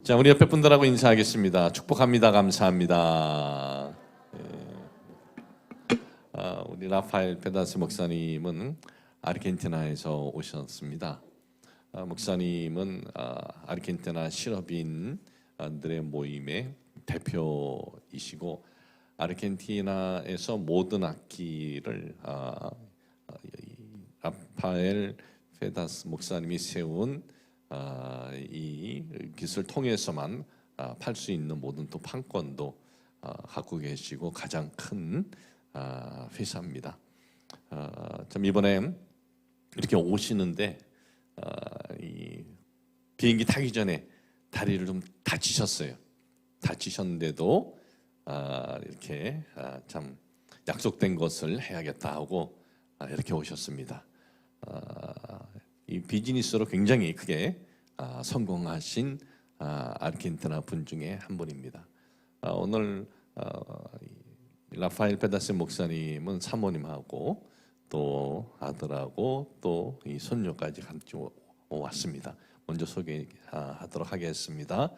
자, 우리 옆에 분들하고 인사하겠습니다. 축복합니다. 감사합니다. 우리 라파엘 페다스 목사님은 아르헨티나에서 오셨습니다. 목사님은 아르헨티나 실업인들의 모임의 대표이시고 아르헨티나에서 모든 악기를 라파엘 페다스 목사님이 세운 이 기술 통해서만 팔 수 있는 모든 또 판권도 갖고 계시고 가장 큰 회사입니다. 참 이번에 이렇게 오시는데 이 비행기 타기 전에 다리를 좀 다치셨어요. 다치셨는데도 이렇게 참 약속된 것을 해야겠다 하고 이렇게 오셨습니다. 이 비즈니스로 굉장히 크게 성공하신 아르헨티나 분 중에 한 분입니다. 오늘 라파엘 페다스 목사님은 사모님하고 또 아들하고 또 이 손녀까지 같이 왔습니다. 먼저 소개하도록 하겠습니다.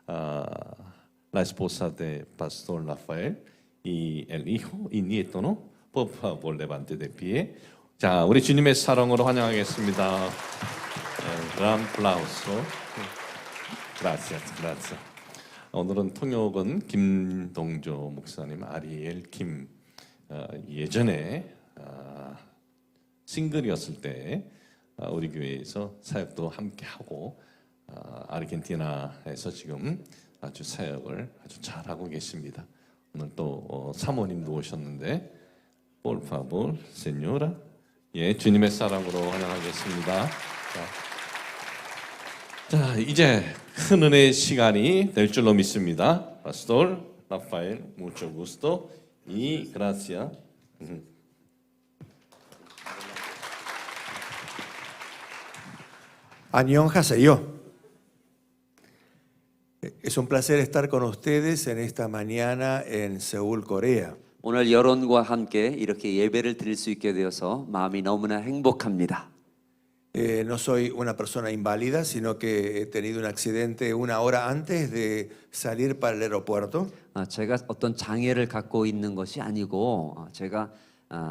La esposa de Pastor Rafael y el hijo y nieto, ¿no? Por favor, levante de pie. 자, 우리 주님의 사랑으로 환영하겠습니다. gran aplauso. Gracias, gracias. 오늘은 통역은 김동조 목사님, 아리엘 김. 예전에 싱글이었을 때 우리 교회에서 사역도 함께 하고 아르헨티나에서 지금 아주 사역을 아주 잘하고 계십니다. 오늘 또 사모님도 오셨는데, por favor, señora. 예, 주님의 사랑으로 환영하겠습니다. 자, 이제 큰 은혜의 시간이 될 줄로 믿습니다. Pastor Rafael, mucho gusto y gracias. 안녕하세요. Es un placer estar con ustedes en esta mañana en Seúl, Corea. 오늘 여러분과 함께 이렇게 예배를 드릴 수 있게 되어서 마음이 너무나 행복합니다. No soy una persona inválida, sino que he tenido un accidente una hora antes de salir para el aeropuerto. 제가 어떤 장애를 갖고 있는 것이 아니고 제가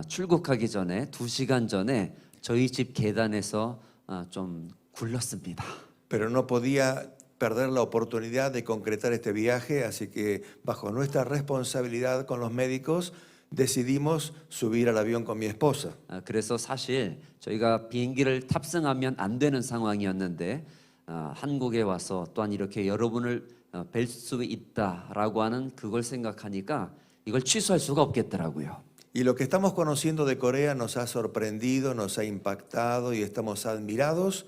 출국하기 전에 2시간 전에 저희 집 계단에서 좀 굴렀습니다. Pero no podía perder la oportunidad de concretar este viaje, así que bajo nuestra responsabilidad con los médicos decidimos subir al avión con mi esposa. 그래서 사실 저희가 비행기를 탑승하면 안 되는 상황이었는데 한국에 와서 또한 이렇게 여러분을 뵐 수 있다라고 하는 그걸 생각하니까 이걸 취소할 수가 없겠더라고요. Y lo que estamos conociendo de Corea nos ha sorprendido, nos ha impactado y estamos admirados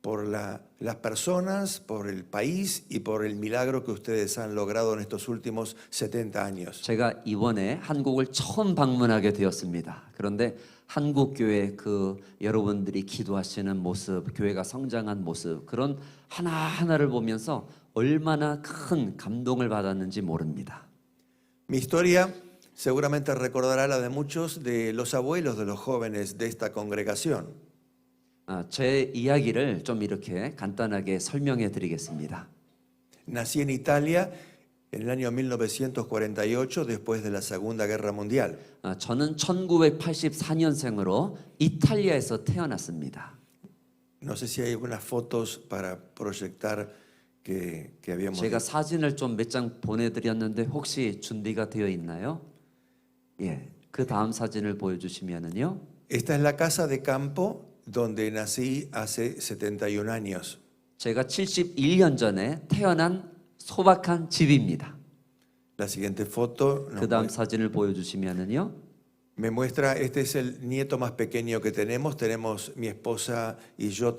por las personas, por el país y por el milagro que ustedes han logrado en estos últimos 70 años. 제가 이번에 한국을 처음 방문하게 되었습니다. 그런데 한국 교회 그 여러분들이 기도하시는 모습, 교회가 성장한 모습, 그런 하나하나를 보면서 얼마나 큰 감동을 받았는지 모릅니다. Mi historia seguramente recordará la de muchos de los abuelos de los jóvenes de esta congregación. 제 이야기를 좀 이렇게 간단하게 설명해 드리겠습니다. Nací en Italia en el año 1948, después de la Segunda Guerra Mundial. 저는 1984년생으로 이탈리아에서 태어났습니다. No sé si hay algunas fotos para proyectar que habíamos. 제가 사진을 좀 몇 장 보내드렸는데 혹시 준비가 되어 있나요? 예, 그 다음 사진을 보여주시면은요. Esta es la casa de campo donde nací hace 71 años. 제가 71년 전에 태어난 소박한 집입니다. La siguiente foto 그 다음 사진을 보여주시면은요. me muestra, este es el nieto más pequeño que tenemos. Tenemos mi esposa y yo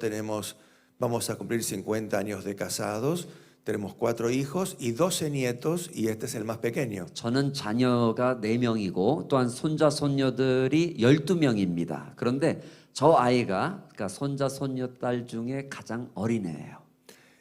vamos a cumplir 50 años de casados. Tenemos 4 hijos y 12 nietos y este es el más pequeño. 저는 자녀가 4명이고 또한 손자 손녀들이 12명입니다. 그런데 저 아이가 그러니까 손자 손녀딸 중에 가장 어린애예요.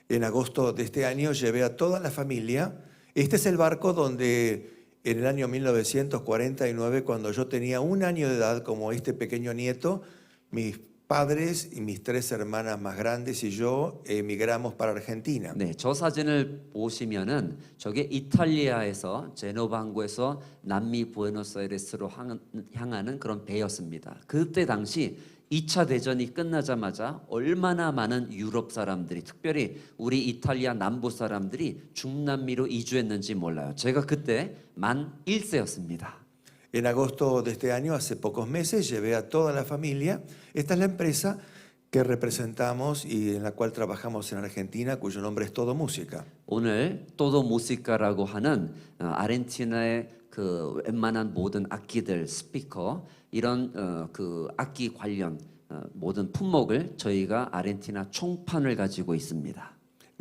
En agosto de este año llevé a toda la familia. Este es el barco donde en el año 1949, cuando yo tenía 1 año de edad, como este pequeño nieto, mis padres y mis 3 hermanas más grandes y yo emigramos para Argentina. 네, 저 사진을 보시면은 저게 이탈리아에서 제노바 항구에서 남미 부에노스아이레스로 향하는 그런 배였습니다. 그때 당시 2차 대전이 끝나자마자 얼마나 많은 유럽 사람들이, 특별히 우리 이탈리아 남부 사람들이 중남미로 이주했는지 몰라요. 제가 그때 만 1세였습니다. En agosto de este año, hace pocos meses, llevé a toda la familia. Esta es la empresa que representamos y en la cual trabajamos en Argentina, cuyo nombre es Todo Música. 오늘 또도 무시카라고 하는 아르헨티나의 그 웬만한 모든 악기들, 스피커 이런 그 악기 관련 모든 품목을 저희가 아르헨티나 총판을 가지고 있습니다.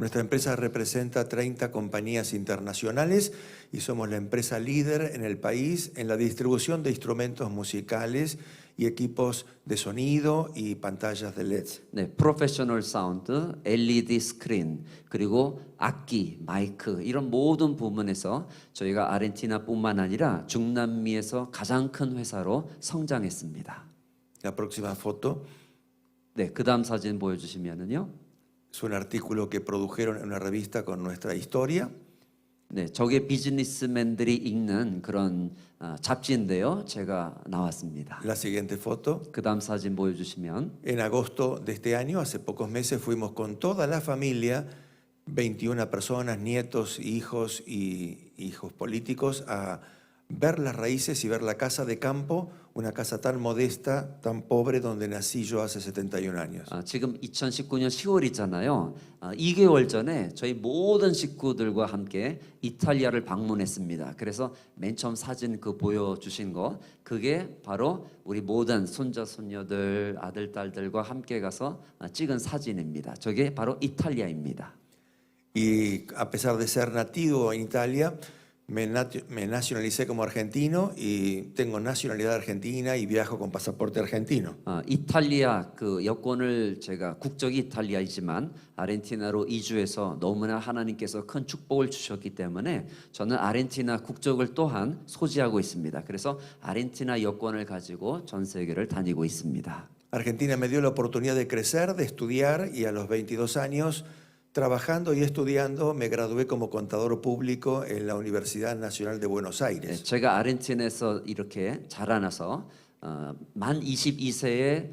Nuestra empresa representa 30 compañías internacionales y somos la empresa líder en el país en la distribución de instrumentos musicales y equipos de sonido y pantallas de LED. 네, 프로페셔널 사운드, LED 스크린, 그리고 악기, 마이크 이런 모든 부분에서 저희가 아르헨티나뿐만 아니라 중남미에서 가장 큰 회사로 성장했습니다. La próxima foto 네, 그다음 사진 보여주시면은요. es un artículo que produjeron en una revista con nuestra historia. 네, 저게 비즈니스맨들이 읽는 그런 잡지인데요. 제가 나왔습니다. La siguiente foto. 그다음 사진 보여주시면 En agosto de este año, hace pocos meses, fuimos con toda la familia, 21 personas, nietos, hijos y hijos políticos, a ver las raíces y ver la casa de campo, una casa tan modesta, tan pobre, donde nací yo hace 71 años. 지금 2019년 10월이잖아요. 2개월 전에 저희 모든 식구들과 함께 이탈리아를 방문했습니다. 그래서 맨 처음 사진 그 보여주신 거 그게 바로 우리 모든 손자 손녀들 아들 딸들과 함께 가서 찍은 사진입니다. 저게 바로 이탈리아입니다. Y a pesar de ser nativo en Italia, me nacionalicé como argentino y tengo nacionalidad argentina y viajo con pasaporte argentino. 이탈리아 그 여권을 제가 국적이 이탈리아이지만 아르헨티나로 이주해서 너무나 하나님께서 큰 축복을 주셨기 때문에 저는 아르헨티나 국적을 또한 소지하고 있습니다. 그래서 아르헨티나 여권을 가지고 전 세계를 다니고 있습니다. Argentina me dio la oportunidad de crecer, de estudiar y a los 22 años trabajando y estudiando, me gradué como contador público en la Universidad Nacional de Buenos 네, Aires. 제가 아르헨티나에서 이렇게 자라나서 만 22세에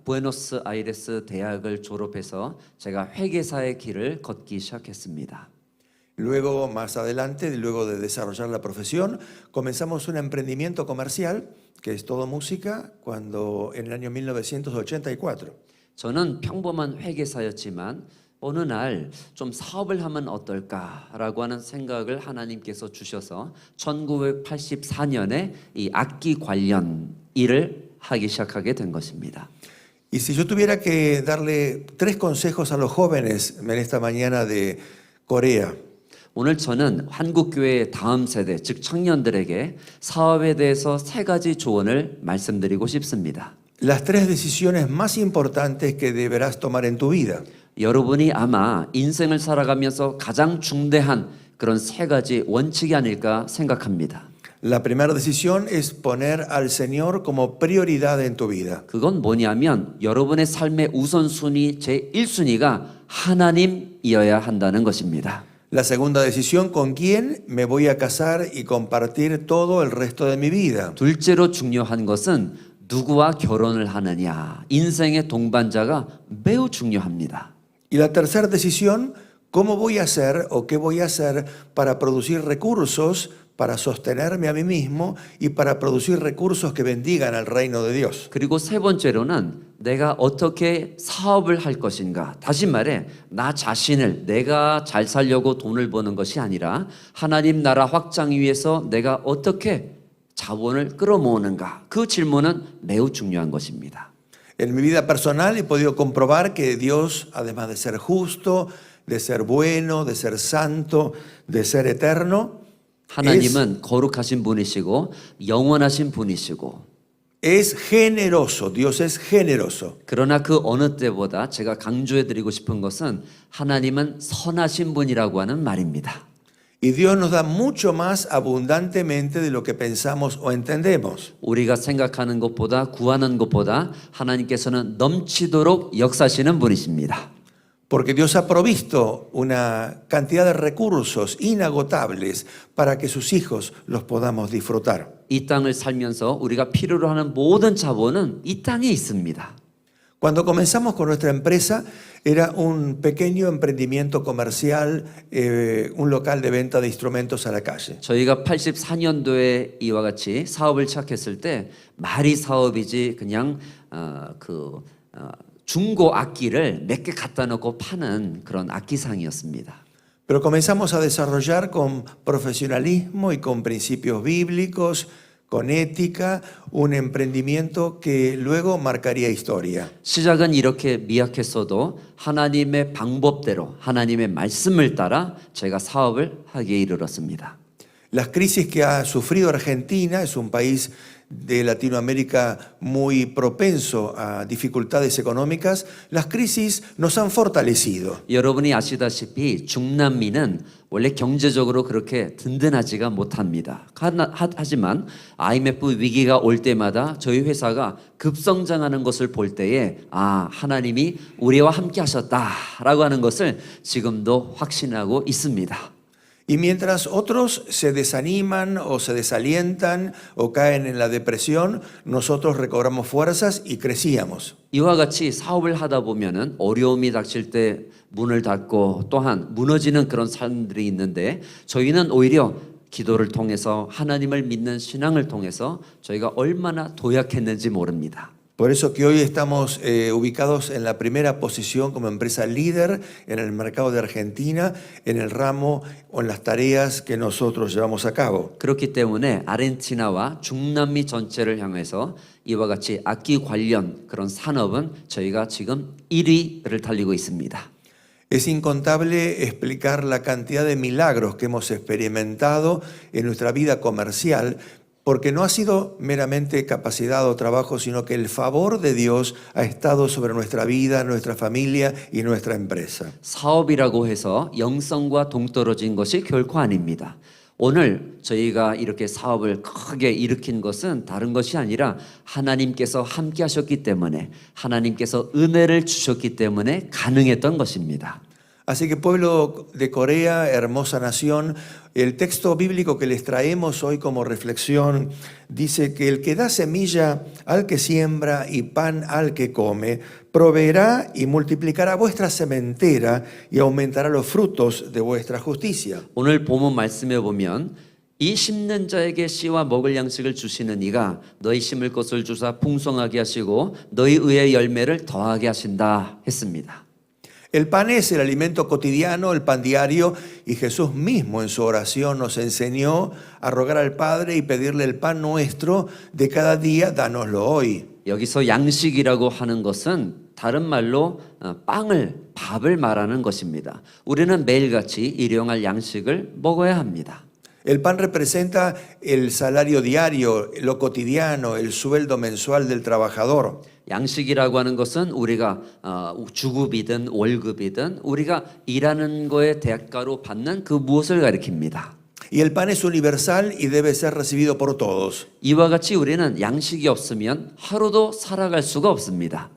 부에노스아이레스 대학을 졸업해서 제가 회계사의 길을 걷기 시작했습니다. Luego, más adelante, luego de desarrollar la profesión, comenzamos un emprendimiento comercial, que es Todo Música, cuando en el año 1984. 저는 평범한 회계사였지만 어느 날 좀 사업을 하면 어떨까라고 하는 생각을 하나님께서 주셔서 1984년에 이 악기 관련 일을 하기 시작하게 된 것입니다. Y si yo tuviera que darle 3 consejos a los jóvenes en esta mañana de Corea, 오늘 저는 한국교회의 다음 세대, 즉 청년들에게 사업에 대해서 3가지 조언을 말씀드리고 싶습니다. las 3 decisiones más importantes que deberás tomar en tu vida. 여러분이 아마 인생을 살아가면서 가장 중대한 그런 3가지 원칙이 아닐까 생각합니다. La primera decisión es poner al Señor como prioridad en tu vida. 그건 뭐냐면 여러분의 삶의 우선순위 제1순위가 하나님이어야 한다는 것입니다. La segunda decisión, con quién me voy a casar y compartir todo el resto de mi vida. 둘째로 중요한 것은 누구와 결혼을 하느냐. 인생의 동반자가 매우 중요합니다. Y la tercera decisión, cómo voy a hacer o qué voy a hacer para producir recursos, para sostenerme a mí mismo y para producir recursos que bendigan al reino de Dios. 그리고 3번째로는 내가 어떻게 사업을 할 것인가. 다시 말해 나 자신을 내가 잘 살려고 돈을 버는 것이 아니라 하나님 나라 확장 위해서 내가 어떻게 자본을 끌어모으는가. 그 질문은 매우 중요한 것입니다. En mi vida personal he podido comprobar que Dios, además de ser justo, de ser bueno, de ser santo, de ser eterno, 하나님은 거룩하신 분이시고 영원하신 분이시고 es generoso. Dios es generoso. 그러나 그 어느 때보다 제가 강조해 드리고 싶은 것은 하나님은 선하신 분이라고 하는 말입니다. Y Dios nos da mucho más abundantemente de lo que pensamos o entendemos. 우리가 생각하는 것보다 구하는 것보다 하나님께서는 넘치도록 역사하시는 분이십니다. Porque Dios ha provisto una cantidad de recursos inagotables para que sus hijos los podamos disfrutar. 이 땅을 살면서 우리가 필요로 하는 모든 자본은 이 땅에 있습니다. Cuando comenzamos con nuestra empresa, era un pequeño emprendimiento comercial, un local de venta de instrumentos a la calle. 저희가 84년도에 이와 같이 사업을 시작했을 때 말이 사업이지 그냥 중고 악기를 몇 개 갖다 놓고 파는 그런 악기상이었습니다. Pero comenzamos a desarrollar con profesionalismo y con principios bíblicos, con ética, un emprendimiento que luego marcaría historia. 시작은 이렇게 미약했어도 하나님의 방법대로 하나님의 말씀을 따라 저희가 사업을 하기에 이르렀습니다. Las crisis que ha sufrido Argentina es un país de Latinoamérica muy propenso a dificultades económicas. Las crisis nos han fortalecido. 여러분이 아시다시피 중남미는 원래 경제적으로 그렇게 든든하지가 못합니다. 하지만 IMF 위기가 올 때마다 저희 회사가 급성장하는 것을 볼 때에 하나님이 우리와 함께 하셨다라고 하는 것을 지금도 확신하고 있습니다. Y mientras otros se desaniman o se desalientan o caen en la depresión, nosotros recobramos fuerzas y crecíamos. 이와 같이 사업을 하다 보면은 어려움이 닥칠 때 문을 닫고 또한 무너지는 그런 사람들이 있는데 저희는 오히려 기도를 통해서 하나님을 믿는 신앙을 통해서 저희가 얼마나 도약했는지 모릅니다. Por eso que hoy estamos ubicados en la primera posición como empresa líder en el mercado de Argentina, en el ramo o en las tareas que nosotros llevamos a cabo. 그렇기 때문에 아르헨티나와 중남미 전체를 향해서 이와 같이 악기 관련 그런 산업은 저희가 지금 1위를 달리고 있습니다. Es incontable explicar la cantidad de milagros que hemos experimentado en nuestra vida comercial, porque no ha sido meramente capacidad o trabajo, sino que el favor de Dios ha estado sobre nuestra vida, nuestra familia y nuestra empresa. 사업이라고 해서 영성과 동떨어진 것이 결코 아닙니다. 오늘 저희가 이렇게 사업을 크게 일으킨 것은 다른 것이 아니라 하나님께서 함께 하셨기 때문에 하나님께서 은혜를 주셨기 때문에 가능했던 것입니다. Así que pueblo de Corea, hermosa nación, el texto bíblico que les traemos hoy como reflexión dice que el que da semilla al que siembra y pan al que come, proveerá y multiplicará vuestra sementera y aumentará los frutos de vuestra justicia. 오늘 본문 말씀에 보면 이 심는 자에게 씨와 먹을 양식을 주시는 이가 너희 심을 것을 주사 풍성하게 하시고 너희 의의 열매를 더하게 하신다 했습니다. El pan es el alimento cotidiano, el pan diario, y Jesús mismo en su oración nos enseñó a rogar al Padre y pedirle el pan nuestro de cada día, dánoslo hoy. 여기서 양식이라고 하는 것은 다른 말로 밥을 말하는 것입니다. 우리는 매일같이 일용할 양식을 먹어야 합니다. El pan representa el salario diario, lo cotidiano, el sueldo mensual del trabajador. 양식이라고 하는 것은 우리가 주급이든 월급이든 우리가 일하는 거에 대가로 받는 그 무엇을 가리킵니다. Y el pan es universal y debe ser recibido por todos. 이와 같이 우리는 양식이 없으면 하루도 살아갈 수가 없습니다.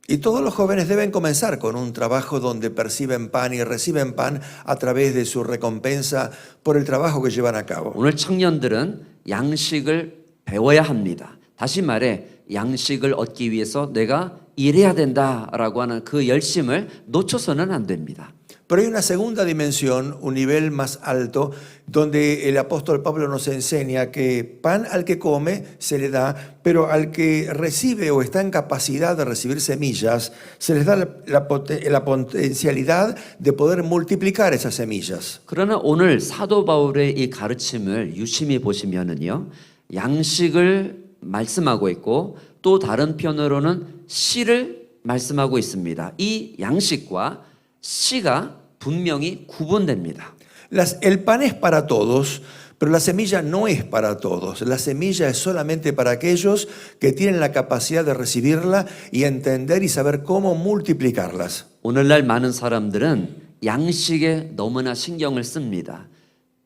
Y todos los jóvenes deben comenzar con un trabajo donde perciben pan y reciben pan a través de su recompensa por el trabajo que llevan a cabo. 오늘 청년들은 양식을 배워야 합니다. 다시 말해 양식을 얻기 위해서 내가 일해야 된다라고 하는 그 열심을 놓쳐서는 안 됩니다. Pero hay una segunda dimensión, un nivel más alto, donde el apóstol Pablo nos enseña que pan al que come se le da, pero al que recibe o está en capacidad de recibir semillas, se les da la potencialidad de poder multiplicar esas semillas. 그러나 오늘 사도 바울의 이 가르침을 유심히 보시면은요, 양식을 말씀하고 있고 또 다른 편으로는 씨를 말씀하고 있습니다. 이 양식과 씨가 분명히 구분됩니다. El pan es para todos, pero la semilla no es para todos. La semilla es solamente para aquellos que tienen la capacidad de recibirla y entender y saber cómo multiplicarlas. 오늘날 많은 사람들은 양식에 너무나 신경을 씁니다.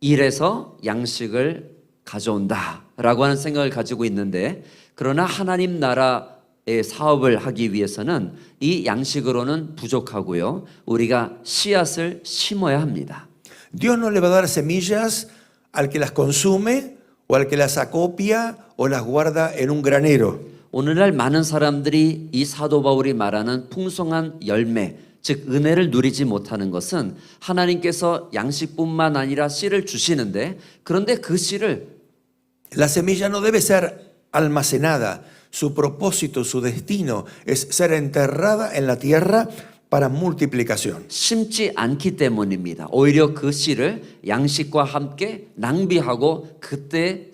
일에서 양식을 가져온다라고 하는 생각을 가지고 있는데, 그러나 하나님 나라의 사업을 하기 위해서는 이 양식으로는 부족하고요. 우리가 씨앗을 심어야 합니다. Dios no le va a dar semillas al que las consume o al que las acopia o las guarda en un granero. 오늘날 많은 사람들이 이 사도 바울이 말하는 풍성한 열매, 즉 은혜를 누리지 못하는 것은 하나님께서 양식뿐만 아니라 씨를 주시는데, 그런데 그 씨를 La semilla no debe ser almacenada. Su propósito, su destino es ser enterrada en la tierra para multiplicación. 심지 않기 때문입니다. 오히려 그 씨를 양식과 함께 낭비하고 그때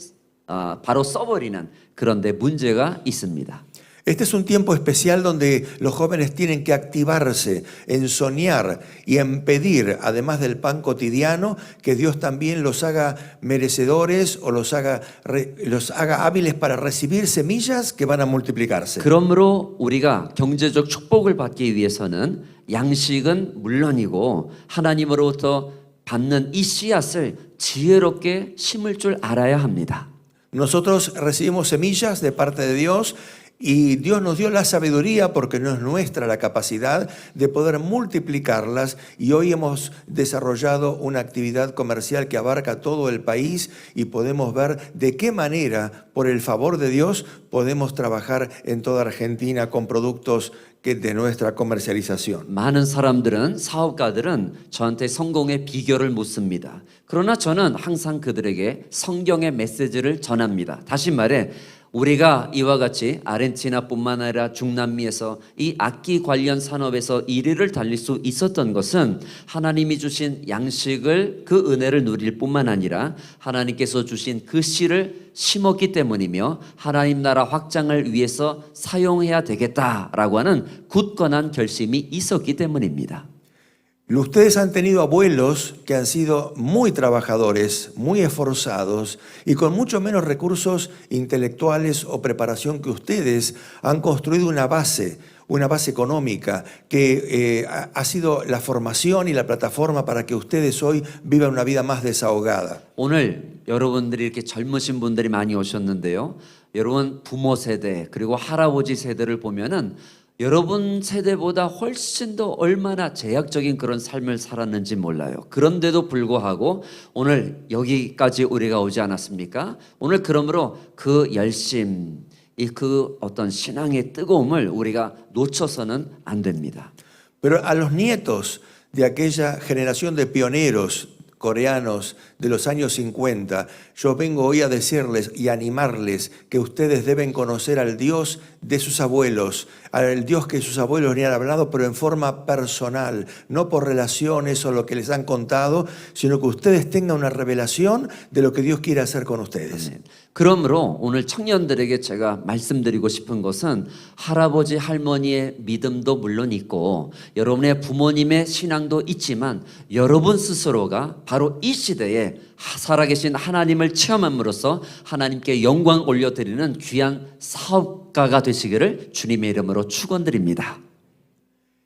바로 써버리는, 그런데 문제가 있습니다. Este es un tiempo especial donde los jóvenes tienen que activarse en soñar y en pedir, además del pan cotidiano, que Dios también los haga merecedores o los haga hábiles para recibir semillas que van a multiplicarse. 그러므로 우리가 경제적 축복을 받기 위해서는 양식은 물론이고 하나님으로부터 받는 이 씨앗을 지혜롭게 심을 줄 알아야 합니다. Nosotros recibimos semillas de parte de Dios. Y Dios nos dio la sabiduría, porque no es nuestra la capacidad de poder multiplicarlas, y hoy hemos desarrollado una actividad comercial que abarca todo el país y podemos ver de qué manera, por el favor de Dios, podemos trabajar en toda Argentina con productos de nuestra comercialización. 많은 사람들은, 사업가들은 저한테 성공의 비결을 묻습니다. 그러나 저는 항상 그들에게 성경의 메시지를 전합니다. 다시 말해, 우리가 이와 같이 아르헨티나뿐만 아니라 중남미에서 이 악기 관련 산업에서 1위를 달릴 수 있었던 것은 하나님이 주신 양식을, 그 은혜를 누릴 뿐만 아니라 하나님께서 주신 그 씨를 심었기 때문이며, 하나님 나라 확장을 위해서 사용해야 되겠다라고 하는 굳건한 결심이 있었기 때문입니다. Ustedes han tenido abuelos que han sido muy trabajadores, muy esforzados y con mucho menos recursos intelectuales o preparación que ustedes. Han construido una base económica que ha sido la formación y la plataforma para que ustedes hoy vivan una vida más desahogada. 오늘 여러분들이 이렇게 젊으신 분들이 많이 오셨는데요. 여러분 부모 세대 그리고 할아버지 세대를 보면은 여러분 세대보다 훨씬 더 얼마나 제약적인 그런 삶을 살았는지 몰라요. 그런데도 불구하고 오늘 여기까지 우리가 오지 않았습니까? 오늘 그러므로 그 열심, 그 어떤 신앙의 뜨거움을 우리가 놓쳐서는 안 됩니다. Pero a los nietos de aquella generación de pioneros coreanos de los años 50, yo vengo hoy a decirles y animarles que ustedes deben conocer al Dios de sus abuelos, al Dios que sus abuelos le han hablado, pero en forma personal, no por relaciones o lo que les han contado, sino que ustedes tengan una revelación de lo que Dios quiere hacer con ustedes. 그러므로 오늘 청년들에게 제가 말씀드리고 싶은 것은, 할아버지 할머니의 믿음도 물론 있고 여러분의 부모님의 신앙도 있지만, 여러분 스스로가 바로 이 시대에 살아계신 하나님을 체험함으로써 하나님께 영광 올려드리는 귀한 사업가가 되시기를 주님의 이름으로 축원드립니다.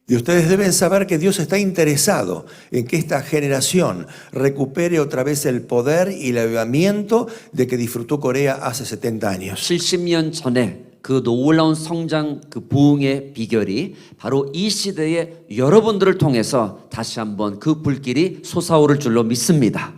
Y ustedes deben saber que Dios está interesado en que esta generación recupere otra vez el poder y el avivamiento de que disfrutó Corea hace 70 años. 70년 전에 그 놀라운 성장, 그 부흥의 비결이 바로 이 시대에 여러분들을 통해서 다시 한번 그 불길이 솟아오를 줄로 믿습니다.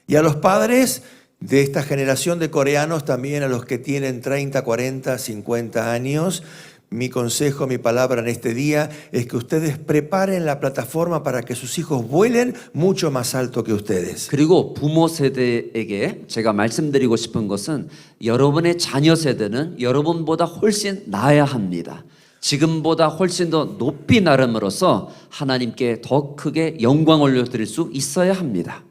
Y a los padres de esta generación de coreanos, también a los que tienen 30, 40, 50 años, mi consejo, mi palabra en este día es que ustedes preparen la plataforma para que sus hijos vuelen mucho más alto que ustedes. 그리고 부모 세대에게 제가 말씀드리고 싶은 것은, 여러분의 자녀 세대는 여러분보다 훨씬 나아야 합니다. 지금보다 훨씬 더 높이 나름으로써 하나님께 더 크게 영광 올려드릴 수 있어야 합니다.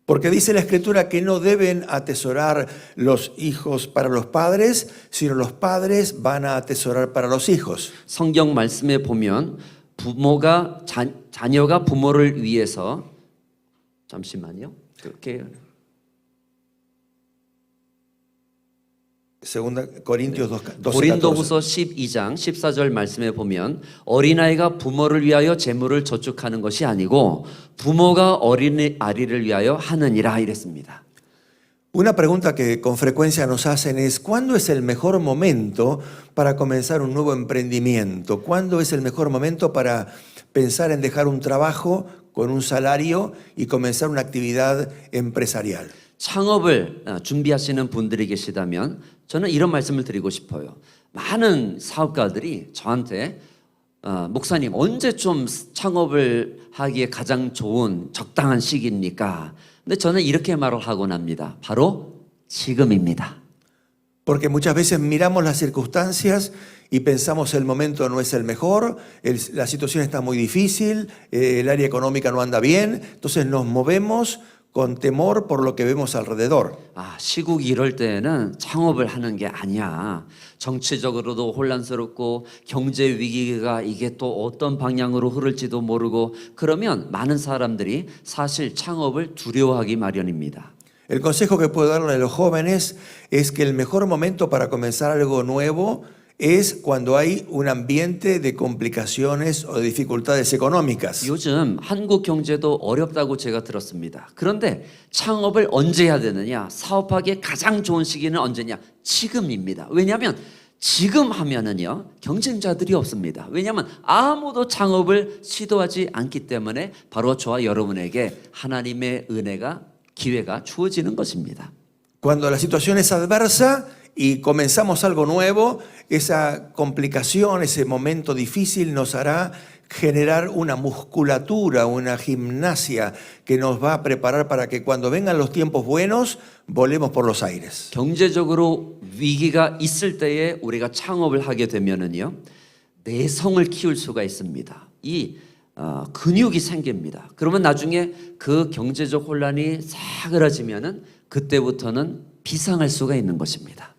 Porque dice la Escritura que no deben atesorar los hijos para los padres, sino los padres van a atesorar para los hijos. 성경 말씀에 보면 부모가 자녀가 부모를 위해서, 잠시만요. 그렇게 Segunda Corintios 2, 12, 고린도후서 12장 14절 말씀에 보면 어린아이가 부모를 위하여 재물을 저축하는 것이 아니고 부모가 어린아이를 위하여 하느니라 이랬습니다. Una pregunta que con frecuencia nos hacen es, ¿cuándo es el mejor momento para comenzar un nuevo emprendimiento? ¿Cuándo es el mejor momento para pensar en dejar un trabajo con un salario y comenzar una actividad empresarial? 창업을 준비하시는 분들이 계시다면 저는 이런 말씀을 드리고 싶어요. 많은 사업가들이 저한테 목사님 언제 좀 창업을 하기에 가장 좋은 적당한 시기입니까? 근데 저는 이렇게 말을 하곤 합니다. 바로 지금입니다. Porque muchas veces miramos las circunstancias y pensamos el momento no es el mejor, la situación está muy difícil, el área económica no anda bien, entonces nos movemos con temor por lo que vemos alrededor. 시국이 이럴 때는 창업을 하는 게 아니야. 정치적으로도 혼란스럽고 경제 위기가 이게 또 어떤 방향으로 흐를지도 모르고 그러면 많은 사람들이 사실 창업을 두려워하기 마련입니다. El consejo que puedo darle a los jóvenes es que el mejor momento para comenzar algo nuevo es cuando hay un ambiente de complicaciones o de dificultades económicas. 요즘 한국 경제도 어렵다고 제가 들었습니다. 그런데 창업을 언제 해야 되느냐? 사업하기에 가장 좋은 시기는 언제냐? 지금입니다. 왜냐하면 지금 하면은요 경쟁자들이 없습니다. 왜냐하면 아무도 창업을 시도하지 않기 때문에 바로 저와 여러분에게 하나님의 은혜가 기회가 주어지는 것입니다. Cuando la situación es adversa y comenzamos algo nuevo, esa complicación, ese momento difícil nos hará generar una musculatura, una gimnasia que nos va a preparar para que cuando vengan los tiempos buenos, volemos por los aires. 경제적으로 위기가 있을 때에 우리가 창업을 하게 되면은요 내성을 키울 수가 있습니다. 이 근육이 생깁니다. 그러면 나중에 그 경제적 혼란이 사그라지면은 그때부터는 비상할 수가 있는 것입니다.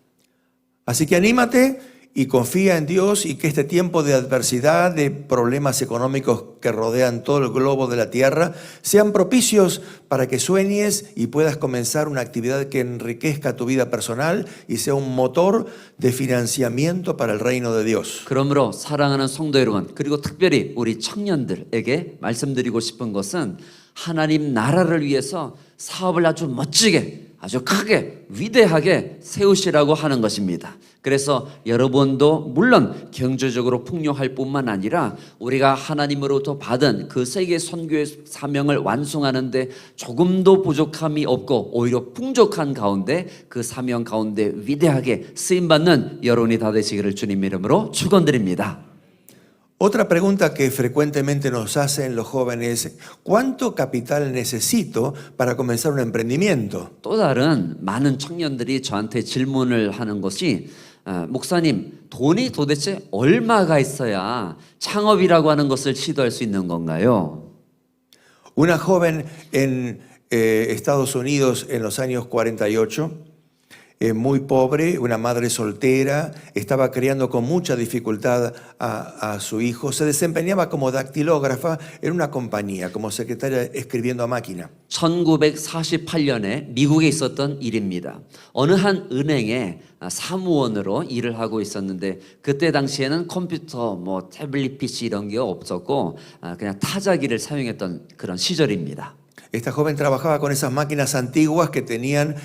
Así que anímate y confía en Dios y que este tiempo de adversidad, de problemas económicos que rodean todo el globo de la tierra, sean propicios para que sueñes y puedas comenzar una actividad que enriquezca tu vida personal y sea un motor de financiamiento para el reino de Dios. 그러므로 사랑하는 성도 여러분, 그리고 특별히 우리 청년들에게 말씀드리고 싶은 것은 하나님 나라를 위해서 사업을 아주 멋지게 아주 크게 위대하게 세우시라고 하는 것입니다. 그래서 여러분도 물론 경제적으로 풍요할 뿐만 아니라 우리가 하나님으로부터 받은 그 세계 선교의 사명을 완수하는데 조금도 부족함이 없고 오히려 풍족한 가운데 그 사명 가운데 위대하게 쓰임받는 여러분이 다 되시기를 주님 이름으로 축원드립니다. Otra pregunta que frecuentemente nos hacen los jóvenes, ¿cuánto capital necesito para comenzar un emprendimiento? 또 다른 많은 청년들이 저한테 질문을 하는 것이 목사님, 돈이 도대체 얼마가 있어야 창업이라고 하는 것을 시도할 수 있는 건가요? Una joven en Estados Unidos en los años 48, muy pobre, una madre soltera, estaba criando con mucha dificultad a su hijo, se desempeñaba como dactilógrafa en una compañía, como secretaria escribiendo a máquina. 1948년에 미국에 있었던 일입니다. 어느 한 은행에 사무원으로 일을 하고 있었는데 그때 당시에는 컴퓨터, 뭐 태블릿 PC 이런 게 없었고 그냥 타자기를 사용했던 그런 시절입니다. Esta joven trabajaba con esas máquinas antiguas que tenían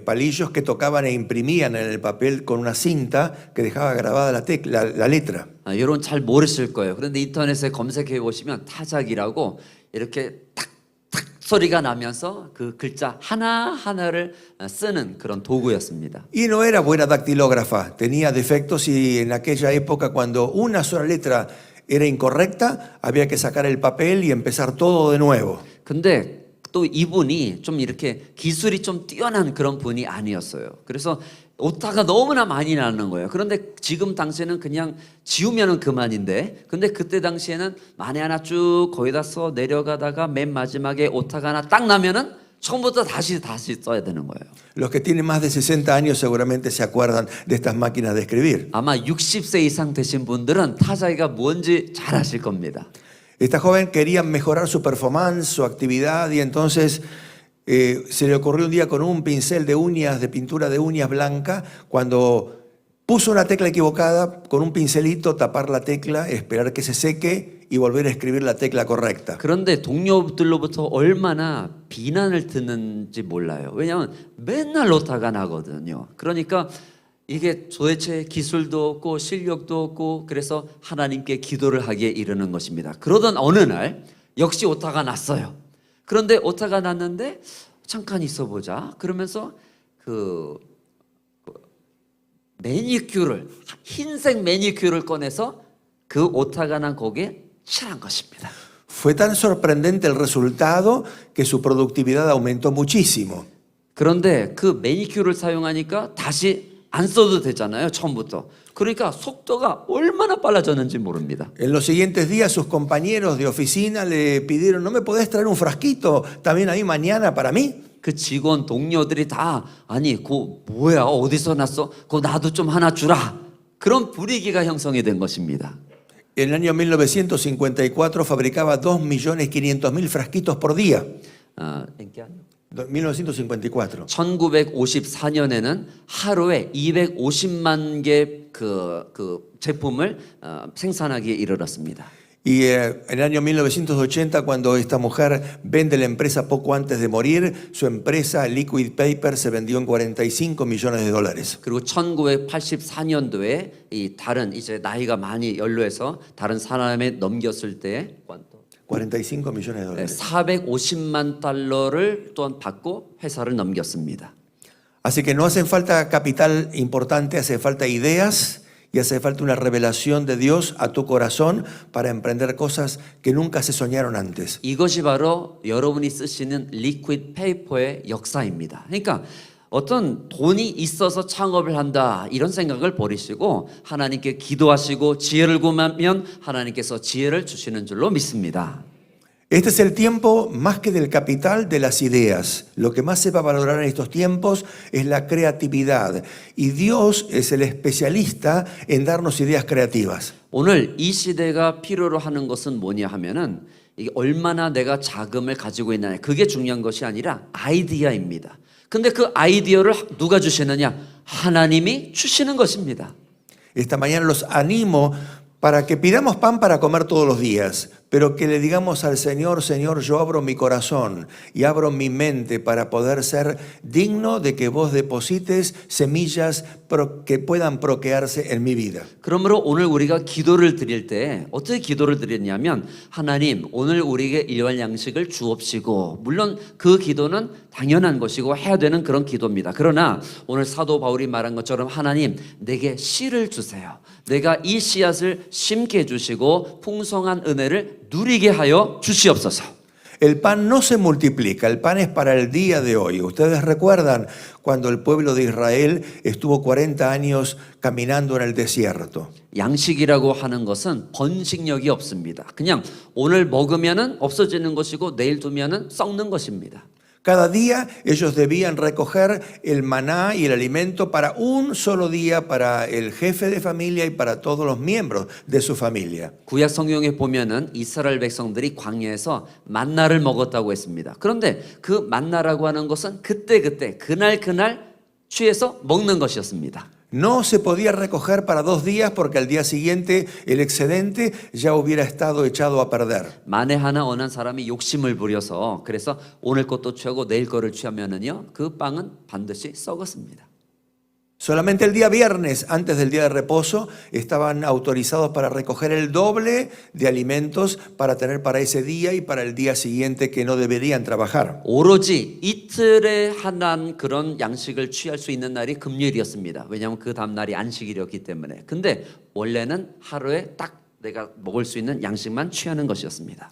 palillos que tocaban e imprimían en el papel con una cinta que dejaba grabada la letra. 여러분 잘 모르실 거예요. 그런데 인터넷에 검색해 보시면 타자기라고 이렇게 탁탁 소리가 나면서 그 글자 하나하나를 쓰는 그런 도구였습니다. Y no era buena dactilógrafa, tenía defectos y en aquella época cuando una sola letra era incorrecta, había que sacar el papel y empezar todo de nuevo. 근데 또 이분이 좀 이렇게 기술이 좀 뛰어난 그런 분이 아니었어요. 그래서 오타가 너무나 많이 나는 거예요. 그런데 지금 당시에는 그냥 지우면은 그만인데, 근데 그때 당시에는 만에 하나 쭉 거기다 써 내려가다가 맨 마지막에 오타가 하나 딱 나면은 처음부터 다시 써야 되는 거예요. Los que tienen más de 60 años seguramente se acuerdan de estas máquinas de escribir. 아마 60세 이상 되신 분들은 타자기가 뭔지 잘 아실 겁니다. Esta joven quería mejorar su performance, su actividad y entonces se le ocurrió un día con un pincel de uñas, de pintura de uñas blanca, cuando puso una tecla equivocada, con un pincelito tapar la tecla, esperar que se seque y volver a escribir la tecla correcta. 그런데 동료들로부터 얼마나 비난을 듣는지 몰라요. 왜냐하면 맨날 오타가 나거든요. 그러니까 이게 도대체 기술도 없고 실력도 없고 그래서 하나님께 기도를 하기에 이르는 것입니다. 그러던 어느 날 역시 오타가 났어요. 그런데 오타가 났는데 잠깐 있어보자. 그러면서 그 매니큐어를 흰색 매니큐어를 꺼내서 그 오타가 난 거기에 칠한 것입니다. Fue tan sorprendente el resultado que su productividad aumentó muchísimo. 그런데 그 매니큐어를 사용하니까 다시 안 써도 되잖아요. 처음부터. 그러니까 속도가 얼마나 빨라졌는지 모릅니다. En los siguientes días sus compañeros de oficina le pidieron, ¿no me podés traer un frasquito también ahí mañana para mí? 그 직원 동료들이 다 아니 그 뭐야 어디서 났어? 그거 나도 좀 하나 주라. 그런 분위기가 형성이 된 것입니다. En el año 1954 fabricaba 2.500.000 frasquitos por día. ¿En qué año? 1954. 1954년에는 하루에 250만 개 그 제품을 생산하기에 이르렀습니다. Y en el año 1980, cuando esta mujer vende la empresa poco antes de morir, su empresa Liquid Paper se vendió en $45 millones. 그리고 1984년도에 이 다른 이제 나이가 많이 연로해서 다른 사람에 넘겼을 때 45 millones. 450만 달러를 또한 받고 회사를 넘겼습니다. Así que no hace falta capital importante, hace falta ideas y hace falta una revelación de Dios a tu corazón para emprender cosas que nunca se soñaron antes. 이것이 바로 여러분이 쓰시는 리퀴드 페이퍼의 역사입니다. 그러니까 어떤 돈이 있어서 창업을 한다 이런 생각을 버리시고 하나님께 기도하시고 지혜를 구하면 하나님께서 지혜를 주시는 줄로 믿습니다. Este es el tiempo más que del capital de las ideas. Lo que más se va a valorar en estos tiempos es la creatividad. Y Dios es el especialista en darnos ideas creativas. 오늘 이 시대가 필요로 하는 것은 뭐냐 하면은 이게 얼마나 내가 자금을 가지고 있느냐 그게 중요한 것이 아니라 아이디어입니다. 근데 그 아이디어를 누가 주시느냐? 하나님이 주시는 것입니다. Esta mañana los animo para que pidamos pan para comer todos los días, pero que le digamos al Señor, Señor, yo abro mi corazón y abro mi mente para poder ser digno de que vos deposites semillas que puedan procrearse en mi vida. 그러므로 오늘 우리가 기도를 드릴 때 어떻게 기도를 드렸냐면 하나님 오늘 우리에게 일반 양식을 주옵시고 물론 그 기도는 당연한 것이고 해야 되는 그런 기도입니다. 그러나 오늘 사도 바울이 말한 것처럼 하나님 내게 씨를 주세요. 내가 이 씨앗을 심게 해주시고 풍성한 은혜를 누리게 하여 주시옵소서. El pan no se multiplica, el pan es para el día de hoy. Ustedes recuerdan cuando el pueblo de Israel estuvo 40 años caminando en el desierto. 양식이라고 하는 것은 번식력이 없습니다. 그냥 오늘 먹으면은 없어지는 것이고 내일 두면은 썩는 것입니다. Cada día ellos debían recoger el maná y el alimento para un solo día para el jefe de familia y para todos los miembros de su familia. 구약 성경에 보면은 이스라엘 백성들이 광야에서 만나를 먹었다고 했습니다. 그런데 그 만나라고 하는 것은 그날 취해서 먹는 것이었습니다. No se podía recoger para 2 días porque al día siguiente el excedente ya hubiera estado echado a perder. 만에 하나 어느 사람이 욕심을 부려서 그래서 오늘 것도 취하고 내일 거를 취하면은요 그 빵은 반드시 썩었습니다. Solamente el día viernes, antes del día de reposo, estaban autorizados para recoger el doble de alimentos para tener para ese día y para el día siguiente que no deberían trabajar. 오로지 이틀에 하나는 그런 양식을 취할 수 있는 날이 금요일이었습니다. 왜냐하면 그 다음 날이 안식일이었기 때문에. 근데 원래는 하루에 딱 내가 먹을 수 있는 양식만 취하는 것이었습니다.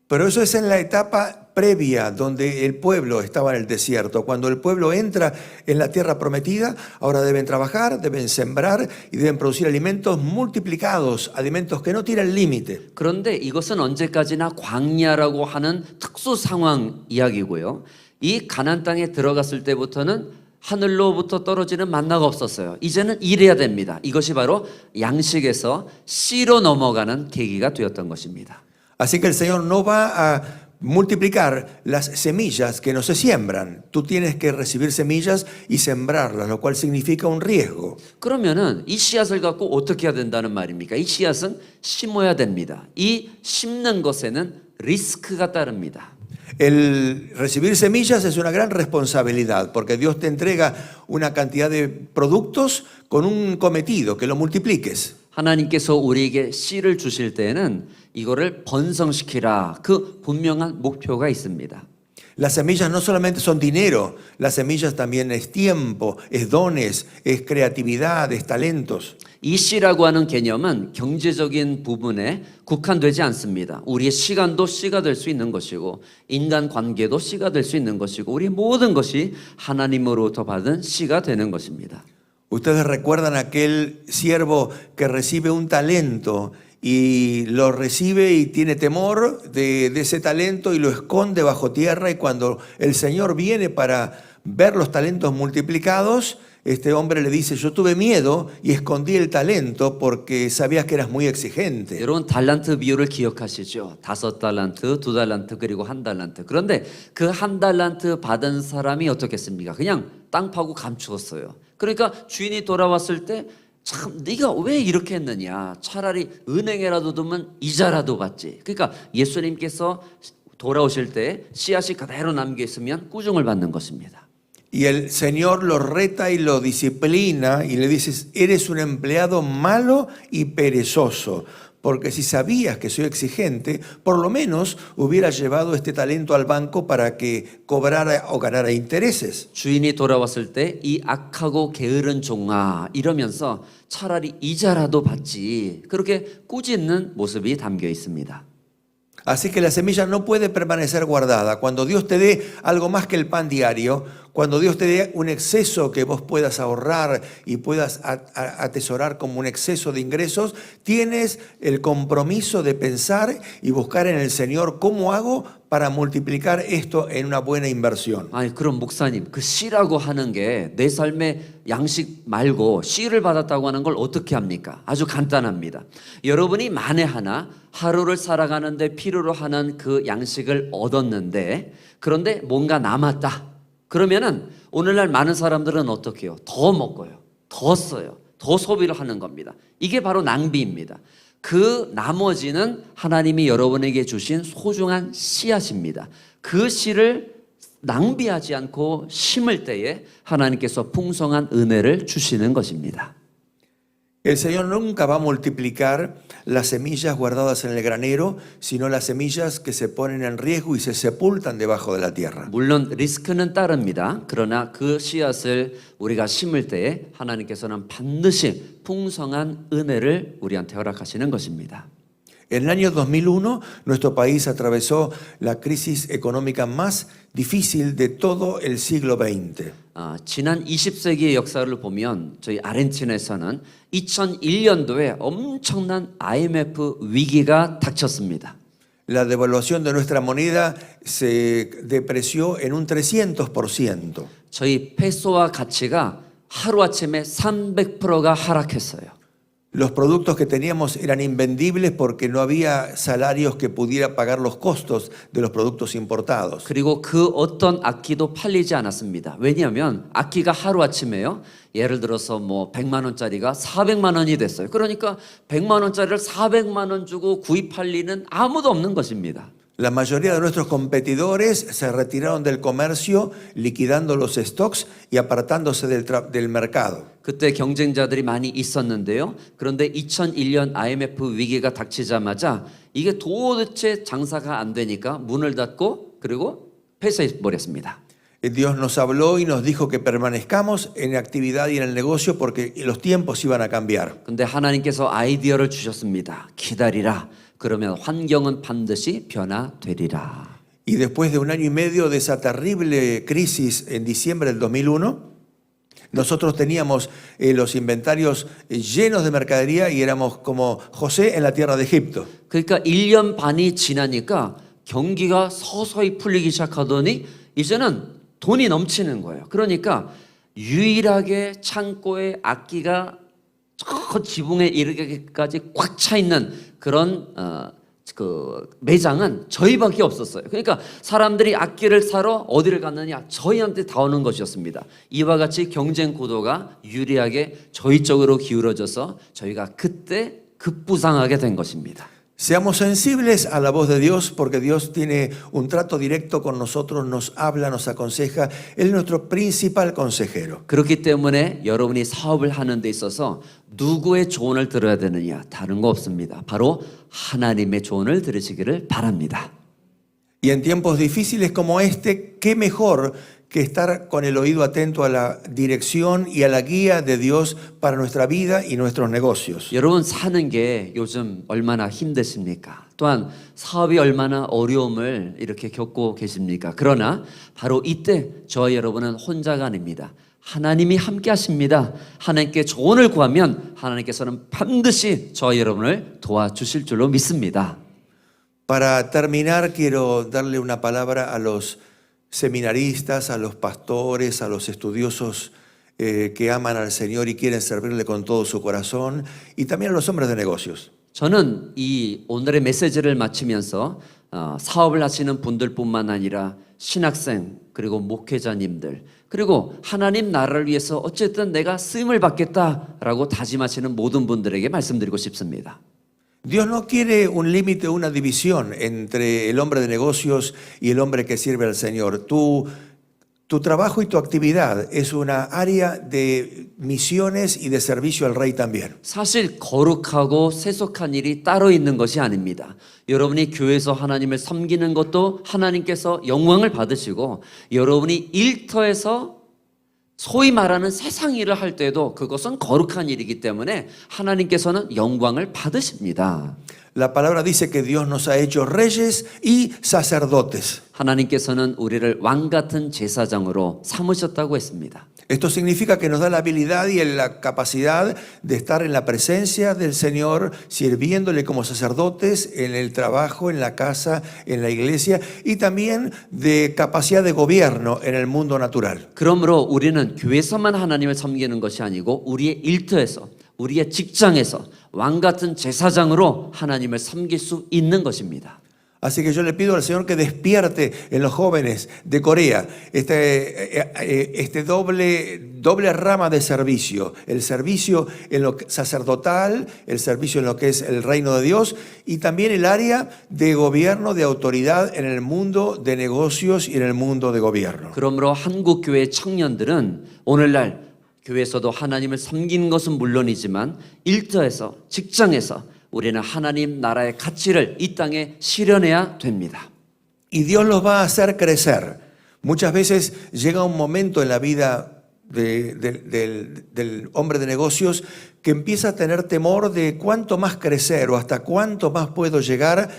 Pero eso es en la etapa previa donde el pueblo estaba en el desierto. Cuando el pueblo entra en la tierra prometida, ahora deben trabajar, deben sembrar y deben producir alimentos multiplicados, alimentos que no tienen límite. 그런데 이것은 언제까지나 광야라고 하는 특수 상황 이야기고요. 이 가나안 땅에 들어갔을 때부터는 하늘로부터 떨어지는 만나가 없었어요. 이제는 일해야 됩니다. 이것이 바로 양식에서 씨로 넘어가는 계기가 되었던 것입니다. Así que el Señor no va a multiplicar las semillas que no se siembran. Tú tienes que recibir semillas y sembrarlas, lo cual significa un riesgo. 그러면은 이 씨앗을 갖고 어떻게 해야 된다는 말입니까? 이 씨앗은 심어야 됩니다. 이 심는 것에는 리스크가 따릅니다. El recibir semillas es una gran responsabilidad porque Dios te entrega una cantidad de productos con un cometido, que lo multipliques. 하나님께서 우리에게 씨를 주실 때에는 이거를 번성시키라. 그 분명한 목표가 있습니다. Las semillas no solamente son dinero, las semillas también es tiempo, es dones, es creatividad, es talentos. 이 씨라고 하는 개념은 경제적인 부분에 국한되지 않습니다. 우리의 시간도 씨가 될 수 있는 것이고 인간 관계도 씨가 될 수 있는 것이고 우리 모든 것이 하나님으로부터 받은 씨가 되는 것입니다. Ustedes recuerdan aquel siervo que recibe un talento y lo recibe y tiene temor de ese talento y lo esconde bajo tierra, y cuando el Señor viene para ver los talentos multiplicados, este hombre le dice: yo tuve miedo y escondí el talento porque sabías que eras muy exigente. 여러분 달란트 비율을 기억하시죠? 5달란트, 2달란트 그리고 1달란트. 그런데 그 1달란트 받은 사람이 어떻겠습니까? 그냥 땅 파고 감추었어요. 그러니까 주인이 돌아왔을 때 참 네가 왜 이렇게 했느냐, 차라리 은행에라도 두면 이자라도 받지. 그러니까 예수님께서 돌아오실 때 씨앗이 그대로 남겨 있으면 꾸중을 받는 것입니다. Y el Señor lo reta y lo disciplina y le dice: eres un empleado malo y perezoso, porque si sabías que soy exigente, por lo menos hubieras llevado este talento al banco para que cobrara o ganara intereses. 주인이 돌아왔을 때 이 악하고 게으른 종아 이러면서 차라리 이자라도 받지, 그렇게 꾸짖는 모습이 담겨 있습니다. Así que la semilla no puede permanecer guardada. Cuando Dios te dé algo más que el pan diario, cuando Dios te dé un exceso que vos puedas ahorrar y puedas atesorar como un exceso de ingresos, tienes el compromiso de pensar y buscar en el Señor cómo hago para multiplicar esto en una buena inversión. 아니 그럼 목사님, 그 씨라고 하는 게 내 삶의 양식 말고 씨를 받았다고 하는 걸 어떻게 합니까? 아주 간단합니다. 여러분이 만에 하나 하루를 살아가는데 필요로 하는 그 양식을 얻었는데 그런데 뭔가 남았다. 그러면은 오늘날 많은 사람들은 어떻게 해요? 더 먹어요. 더 써요. 더 소비를 하는 겁니다. 이게 바로 낭비입니다. 그 나머지는 하나님이 여러분에게 주신 소중한 씨앗입니다. 그 씨를 낭비하지 않고 심을 때에 하나님께서 풍성한 은혜를 주시는 것입니다. El Señor nunca va a multiplicar las semillas guardadas en el granero, sino las semillas que se ponen en riesgo y se sepultan debajo de la tierra. 물론 리스크는 따릅니다. 그러나 그 씨앗을 우리가 심을 때에 하나님께서는 반드시 풍성한 은혜를 우리한테 허락하시는 것입니다. En el año 2001, nuestro país atravesó la crisis económica más difícil de todo el siglo XX. 지난 20세기의 역사를 보면 저희 아르헨티나에서는 2001년도에 엄청난 IMF 위기가 닥쳤습니다. La devaluación de nuestra moneda se depreció en un 300%. 저희 페소와 가치가 하루아침에 300%가 하락했어요. Los productos que teníamos eran invendibles porque no había salarios que pudiera pagar los costos de los productos importados. 그리고 그 어떤 악기도 팔리지 않았습니다. 왜냐하면 악기가 하루아침에요. 예를 들어서 뭐 100만 원짜리가 400만 원이 됐어요. 그러니까 100만 원짜리를 400만 원 주고 구입할 리는 아무도 없는 것입니다. La mayoría de nuestros competidores se retiraron del comercio, liquidando los stocks y apartándose del mercado. 그때 경쟁자들이 많이 있었는데요. 그런데 2001년 IMF 위기가 닥치자마자 이게 도대체 장사가 안 되니까 문을 닫고 그리고 폐쇄해 버렸습니다. Dios nos habló y nos dijo que permanezcamos en actividad y en el negocio porque los tiempos iban a cambiar. 근데 하나님께서 아이디어를 주셨습니다. 기다리라. 그러면 환경은 반드시 변화되리라. Y después de un año y medio de esa terrible crisis en diciembre del 2001, nosotros teníamos los inventarios llenos de mercadería y éramos como José en la tierra de Egipto. 그러니까 1년 반이 지나니까 경기가 서서히 풀리기 시작하더니 이제는 돈이 넘치는 거예요. 그러니까 유일하게 창고에 악기가 저 지붕에 이르기까지 꽉 차 있는 그런 그 매장은 저희밖에 없었어요. 그러니까 사람들이 악기를 사러 어디를 갔느냐? 저희한테 다 오는 것이었습니다. 이와 같이 경쟁 구도가 유리하게 저희 쪽으로 기울어져서 저희가 그때 급부상하게 된 것입니다. Seamos sensibles a la voz de Dios porque Dios tiene un trato directo con nosotros, nos habla, nos aconseja. Él es nuestro principal consejero. 그렇기 때문에 여러분이 사업을 하는 데 있어서 누구의 조언을 들어야 되느냐? 다른 거 없습니다. 바로 하나님의 조언을 들으시기를 바랍니다. Y en tiempos difíciles como este, qué mejor que estar con el oído atento a la dirección y a la guía de Dios para nuestra vida y nuestros negocios. 여러분 사는 게 요즘 얼마나 힘드십니까? 또한 사업이 얼마나 어려움을 이렇게 겪고 계십니까? 그러나 바로 이때 저와 여러분은 혼자가 아닙니다. 하나님이 함께 하십니다. 하나님께 조언을 구하면 하나님께서는 반드시 저와 여러분을 도와주실 줄로 믿습니다. Para terminar, quiero darle una palabra a los seminaristas, a los pastores, a los estudiosos que aman al Señor y quieren servirle con todo su corazón, y también a los hombres de negocios. 저는 이 오늘의 메시지를 마치면서 사업을 하시는 분들뿐만 아니라 신학생 그리고 목회자님들 그리고 하나님 나라를 위해서 어쨌든 내가 쓰임을 받겠다라고 다짐하시는 모든 분들에게 말씀드리고 싶습니다. Dios no quiere un límite, una división entre el hombre de negocios y el hombre que sirve al Señor. Tu trabajo y tu actividad es una área de misiones y de servicio al Rey también. 사실 거룩하고 세속한 일이 따로 있는 것이 아닙니다. 여러분이 교회에서 하나님을 섬기는 것도 하나님께서 영광을 받으시고 여러분이 일터에서 소위 말하는 세상 일을 할 때도 그것은 거룩한 일이기 때문에 하나님께서는 영광을 받으십니다. La palabra dice que Dios nos ha hecho reyes y sacerdotes. 하나님께서는 우리를 왕 같은 제사장으로 삼으셨다고 했습니다. Esto significa que nos da la habilidad y la capacidad de estar en la presencia del Señor, sirviéndole como sacerdotes en el trabajo, en la casa, en la iglesia, y también de capacidad de gobierno en el mundo natural. 그러므로 우리는 교회에서만 하나님을 섬기는 것이 아니고 우리의 일터에서 우리의 직장에서 왕 같은 제사장으로 하나님을 섬길 수 있는 것입니다. Así que yo le pido al Señor que despierte en los jóvenes de Corea este doble rama de servicio, el servicio en lo sacerdotal, el servicio en lo que es el reino de Dios y también el área de gobierno, de autoridad en el mundo de negocios y en el mundo de gobierno. 그러므로 한국 교회 청년들은 오늘날 교회에서도 하나님을 섬기는 것은 물론이지만 일터에서 직장에서 우리는 하나님 나라의 가치를 이 땅에 실현해야 됩니다. Y Dios los va a hacer crecer. Muchas veces llega un momento en la vida del hombre de negocios que empieza a tener temor de cuánto más crecer o hasta cuánto más puedo llegar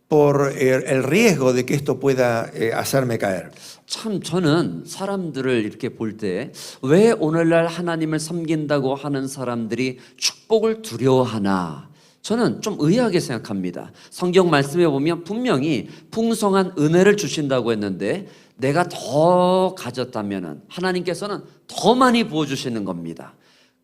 por el riesgo de que esto pueda hacerme caer. 참 저는 사람들을 이렇게 볼 때 왜 오늘날 하나님을 섬긴다고 하는 사람들이 축복을 두려워하나 저는 좀 의아하게 생각합니다. 성경 말씀에 보면 분명히 풍성한 은혜를 주신다고 했는데 내가 더 가졌다면 하나님께서는 더 많이 부어주시는 겁니다.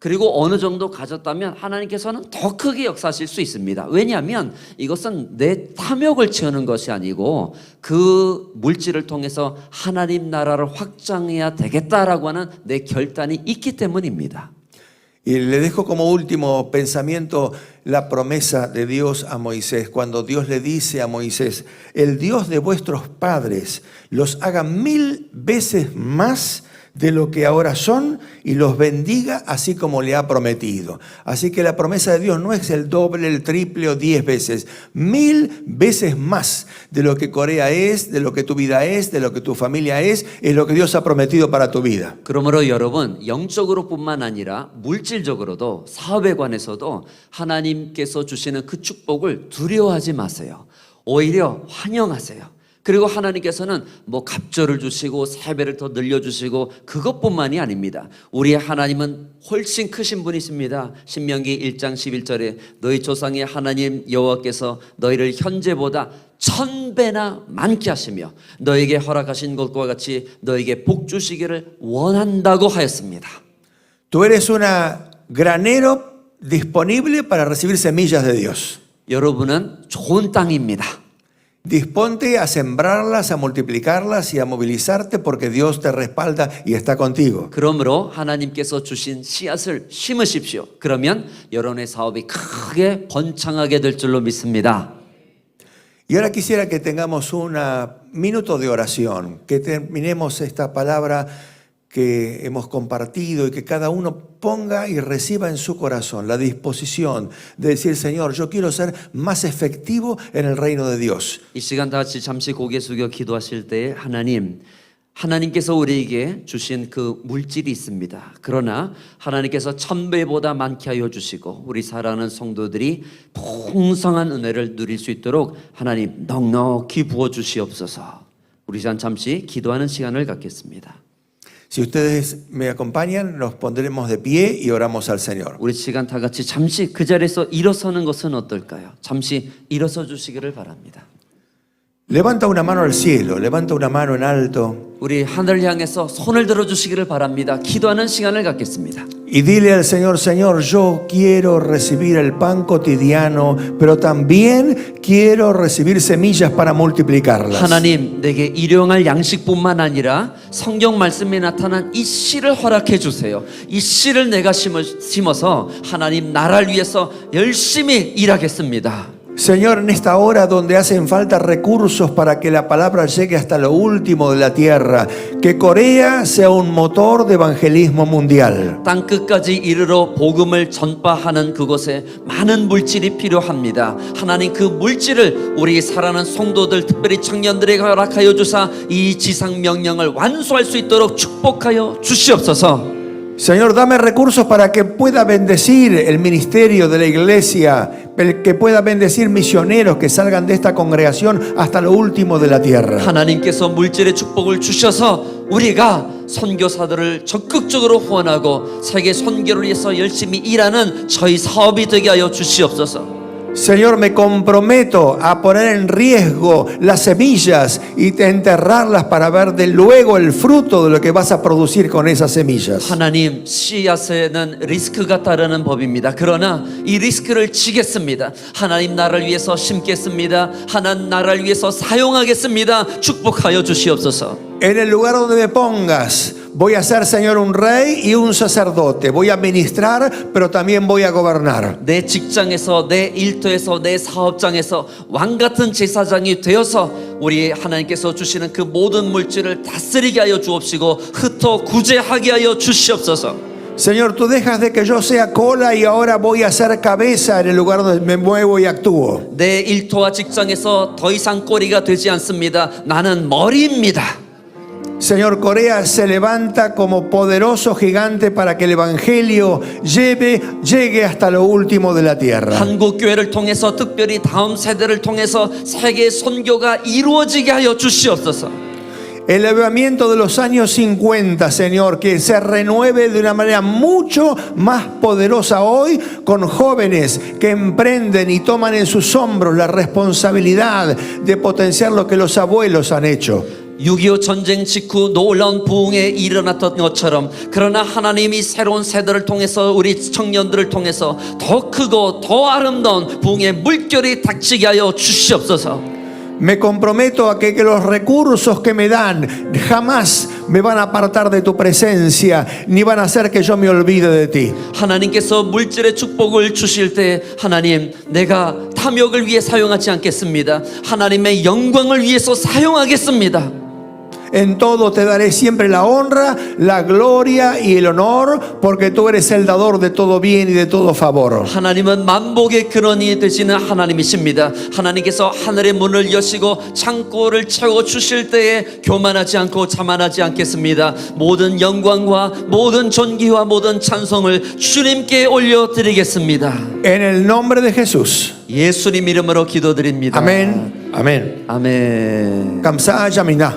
그리고 어느 정도 가졌다면 하나님께서는 더 크게 역사하실 수 있습니다. 왜냐하면 이것은 내 탐욕을 채우는 것이 아니고 그 물질을 통해서 하나님 나라를 확장해야 되겠다라고 하는 내 결단이 있기 때문입니다. Y le dejo como último pensamiento la promesa de Dios a Moisés, cuando Dios le dice a Moisés, el Dios de vuestros padres los haga 1000 veces más de lo que ahora son y los bendiga así como le ha prometido. Así que la promesa de Dios no es el doble, el triple o 10 veces, 1000 veces más de lo que Corea es, de lo que tu vida es, de lo que tu familia es lo que Dios ha prometido para tu vida. 그러므로 여러분 영적으로뿐만 아니라 물질적으로도 사업에 관해서도 하나님께서 주시는 그 축복을 두려워하지 마세요. 오히려 환영하세요. 그리고 하나님께서는 뭐 갑절을 주시고 세 배를 더 늘려주시고 그것뿐만이 아닙니다. 우리의 하나님은 훨씬 크신 분이십니다. 신명기 1장 11절에 너희 조상의 하나님 여호와께서 너희를 현재보다 1000배나 많게 하시며 너에게 허락하신 것과 같이 너에게 복 주시기를 원한다고 하였습니다. Tú eres un granero disponible para recibir semillas de Dios. 여러분은 좋은 땅입니다. Disponte a sembrarlas, a multiplicarlas y a movilizarte porque Dios te respalda y está contigo. 그러므로 하나님께서 주신 씨앗을 심으십시오. 그러면 여러분의 사업이 크게 번창하게 될 줄로 믿습니다. Y ahora quisiera que tengamos un minuto de oración, que terminemos esta palabra que hemos compartido y que cada uno ponga y reciba en su corazón la disposición de decir, Señor, yo quiero ser más efectivo en el reino de Dios. 이 시간 다 같이 잠시 고개 숙여 기도하실 때 하나님께서 우리에게 주신 그 물질이 있습니다. 그러나 하나님께서 1000배보다 많게 하여 주시고 우리 사랑하는 성도들이 풍성한 은혜를 누릴 수 있도록 하나님 넉넉히 부어 주시옵소서. 우리 잠시 기도하는 시간을 갖겠습니다. Si ustedes me acompañan, nos pondremos de pie y oramos al Señor. 우리 시간 다 같이 잠시 그 자리에서 일어서는 것은 어떨까요? 잠시 일어서 주시기를 바랍니다. Levanta una mano al cielo, levanta una mano en alto 우리 하늘을 향해서 손을 들어 주시기를 바랍니다. 기도하는 시간을 갖겠습니다. y dile al Señor, Señor, yo quiero recibir el pan cotidiano, pero también quiero recibir semillas para multiplicarlas. 하나님, 내게 일용할 양식뿐만 아니라 성경 말씀에 나타난 이 씨를 허락해 주세요. 이 씨를 내가 심어서 하나님 나라를 위해서 열심히 일하겠습니다. Señor, en esta hora donde hacen falta recursos para que la palabra llegue hasta lo último de la tierra, que Corea sea un motor de evangelismo mundial. 땅 끝까지 이르러 복음을 전파하는 그곳에 많은 물질이 필요합니다. 하나님 그 물질을 우리 사랑하는 성도들 특별히 청년들에게 허락하여 주사 이 지상 명령을 완수할 수 있도록 축복하여 주시옵소서. Señor, dame recursos para que pueda bendecir el ministerio de la iglesia, que pueda bendecir misioneros que salgan de esta congregación hasta lo último de la tierra. 하나님께서 물질의 축복을 주셔서 우리가 선교사들을 적극적으로 후원하고 세계 선교를 위해서 열심히 일하는 저희 사업이 되게 하여 주시옵소서. Señor, me comprometo a poner en riesgo las semillas y enterrarlas para ver de luego el fruto de lo que vas a producir con esas semillas. 하나님, 씨앗에는 리스크가 따르는 법입니다. 그러나 이 리스크를 지겠습니다. 하나님 나라를 위해서 심겠습니다. 하나님 나라를 위해서 사용하겠습니다. 축복하여 주시옵소서. En el lugar donde me pongas, voy a ser, Señor, un rey y un sacerdote. Voy a ministrar, pero también voy a gobernar. 내 직장에서, 내 일터에서, 내 사업장에서 왕 같은 제사장이 되어서 우리 하나님께서 주시는 그 모든 물질을 다스리게 하여 주옵시고 흩어 구제하게 하여 주시옵소서. Señor, tú dejas de que yo sea cola y ahora voy a ser cabeza en el lugar donde me muevo y actúo. 내 일터와 직장에서 더 이상 꼬리가 되지 않습니다. 나는 머리입니다. Señor, Corea se levanta como poderoso gigante para que el evangelio llegue hasta lo último de la tierra. 한국 교회를 통해서 특별히 다음 세대를 통해서 세계 선교가 이루어지게 하여 주시옵소서. El avivamiento de los años 50, Señor, que se renueve de una manera mucho más poderosa hoy con jóvenes que emprenden y toman en sus hombros la responsabilidad de potenciar lo que los abuelos han hecho. 6.25 전쟁 직후 놀라운 부흥에 일어났던 것처럼 그러나 하나님이 새로운 세대를 통해서 우리 청년들을 통해서 더 크고 더 아름다운 부흥의 물결이 닥치게 하여 주시옵소서. Me comprometo a que los recursos que me dan jamás me van a apartar de tu presencia, ni van a hacer que yo me olvide de ti. 하나님께서 물질의 축복을 주실 때 하나님, 내가 탐욕을 위해 사용하지 않겠습니다. 하나님의 영광을 위해서 사용하겠습니다. En todo te daré siempre la honra, la gloria y el honor, porque tú eres el dador de todo bien y de todo favor. 하나님은 만복의 근원이 되시는 하나님이십니다. 하나님께서 하늘의 문을 여시고 창고를 채워 주실 때에 교만하지 않고 자만하지 않겠습니다. 모든 영광과 모든 존귀와 모든 찬송을 주님께 올려드리겠습니다. En el nombre de Jesús. 예수님 이름으로 기도드립니다. Amén. Amén. 아멘. Kamsa Yamina.